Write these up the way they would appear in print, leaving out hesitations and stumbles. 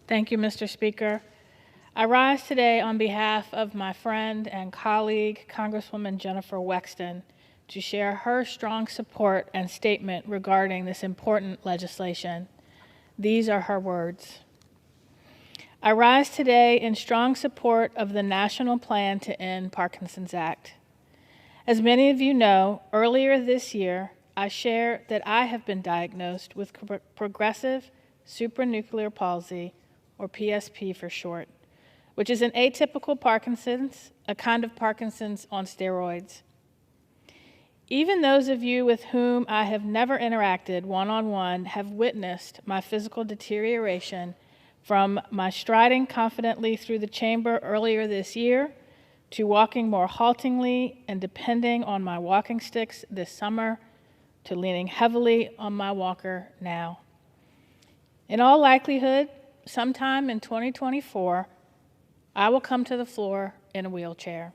Thank you, Mr. Speaker. I rise today on behalf of my friend and colleague, Congresswoman Jennifer Wexton, to share her strong support and statement regarding this important legislation. These are her words. I rise today in strong support of the National Plan to End Parkinson's Act. As many of you know, earlier this year, I shared that I have been diagnosed with progressive supranuclear palsy, or PSP for short, which is an atypical Parkinson's, a kind of Parkinson's on steroids. Even those of you with whom I have never interacted one-on-one have witnessed my physical deterioration from my striding confidently through the chamber earlier this year to walking more haltingly and depending on my walking sticks this summer to leaning heavily on my walker now. In all likelihood, sometime in 2024, I will come to the floor in a wheelchair.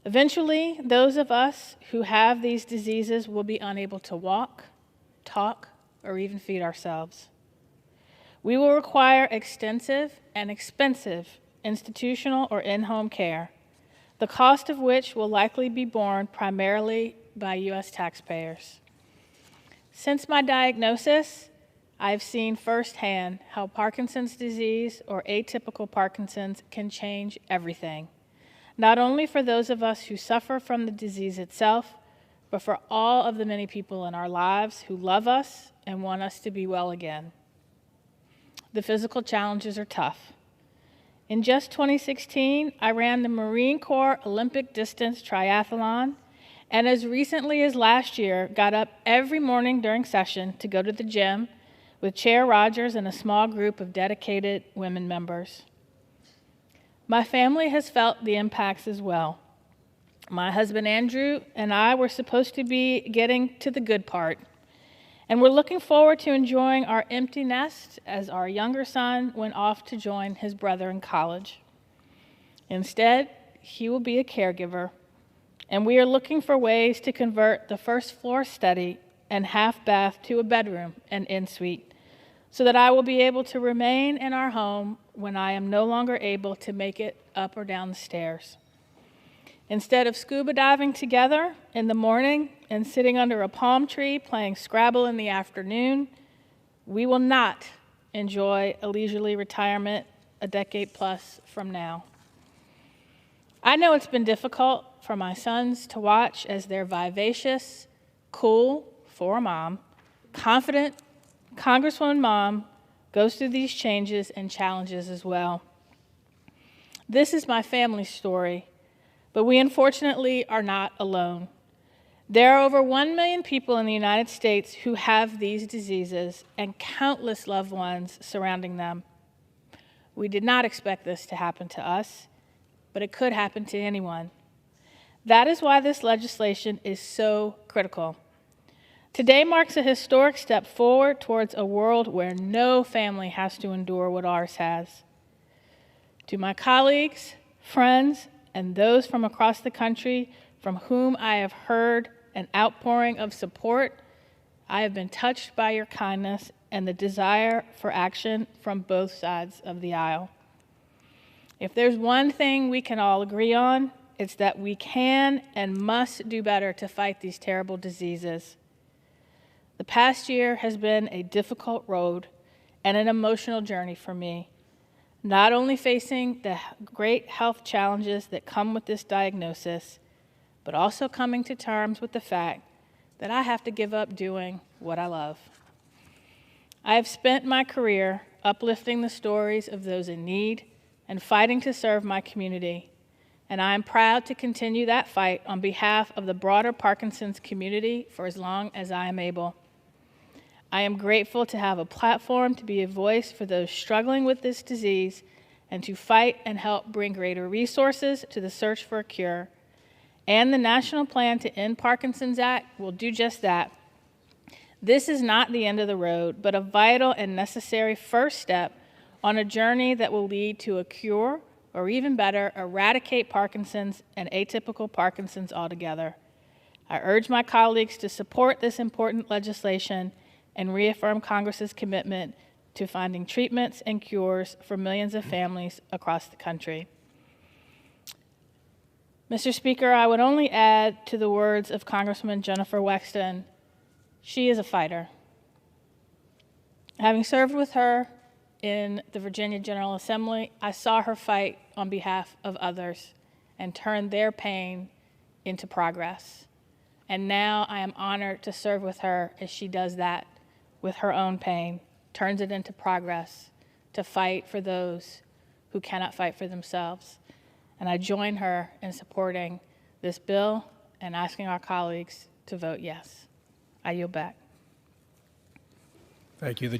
Eventually, those of us who have these diseases will be unable to walk, talk, or even feed ourselves. We will require extensive and expensive institutional or in-home care, the cost of which will likely be borne primarily by U.S. taxpayers. Since my diagnosis, I've seen firsthand how Parkinson's disease or atypical Parkinson's can change everything, not only for those of us who suffer from the disease itself, but for all of the many people in our lives who love us and want us to be well again. The physical challenges are tough. In just 2016, I ran the Marine Corps Olympic distance triathlon, and as recently as last year, got up every morning during session to go to the gym with Chair Rogers and a small group of dedicated women members. My family has felt the impacts as well. My husband Andrew and I were supposed to be getting to the good part, and we're looking forward to enjoying our empty nest as our younger son went off to join his brother in college. Instead, he will be a caregiver, and we are looking for ways to convert the first floor study and half bath to a bedroom and en-suite, so that I will be able to remain in our home when I am no longer able to make it up or down the stairs. Instead of scuba diving together in the morning and sitting under a palm tree playing Scrabble in the afternoon, we will not enjoy a leisurely retirement a decade plus from now. I know it's been difficult for my sons to watch as their vivacious, cool, for a mom, confident Congresswoman Mom goes through these changes and challenges as well. This is my family's story, but we unfortunately are not alone. There are over 1 million people in the United States who have these diseases and countless loved ones surrounding them. We did not expect this to happen to us, but it could happen to anyone. That is why this legislation is so critical. Today marks a historic step forward towards a world where no family has to endure what ours has. To my colleagues, friends, and those from across the country from whom I have heard an outpouring of support, I have been touched by your kindness and the desire for action from both sides of the aisle. If there's one thing we can all agree on, it's that we can and must do better to fight these terrible diseases. The past year has been a difficult road and an emotional journey for me, not only facing the great health challenges that come with this diagnosis, but also coming to terms with the fact that I have to give up doing what I love. I have spent my career uplifting the stories of those in need and fighting to serve my community, and I am proud to continue that fight on behalf of the broader Parkinson's community for as long as I am able. I am grateful to have a platform to be a voice for those struggling with this disease and to fight and help bring greater resources to the search for a cure. And the National Plan to End Parkinson's Act will do just that. This is not the end of the road, but a vital and necessary first step on a journey that will lead to a cure, or even better, eradicate Parkinson's and atypical Parkinson's altogether. I urge my colleagues to support this important legislation and reaffirm Congress's commitment to finding treatments and cures for millions of families across the country. Mr. Speaker, I would only add to the words of Congresswoman Jennifer Wexton, she is a fighter. Having served with her in the Virginia General Assembly, I saw her fight on behalf of others and turn their pain into progress. And now I am honored to serve with her as she does that with her own pain, turns it into progress to fight for those who cannot fight for themselves. And I join her in supporting this bill and asking our colleagues to vote yes. I yield back. Thank you.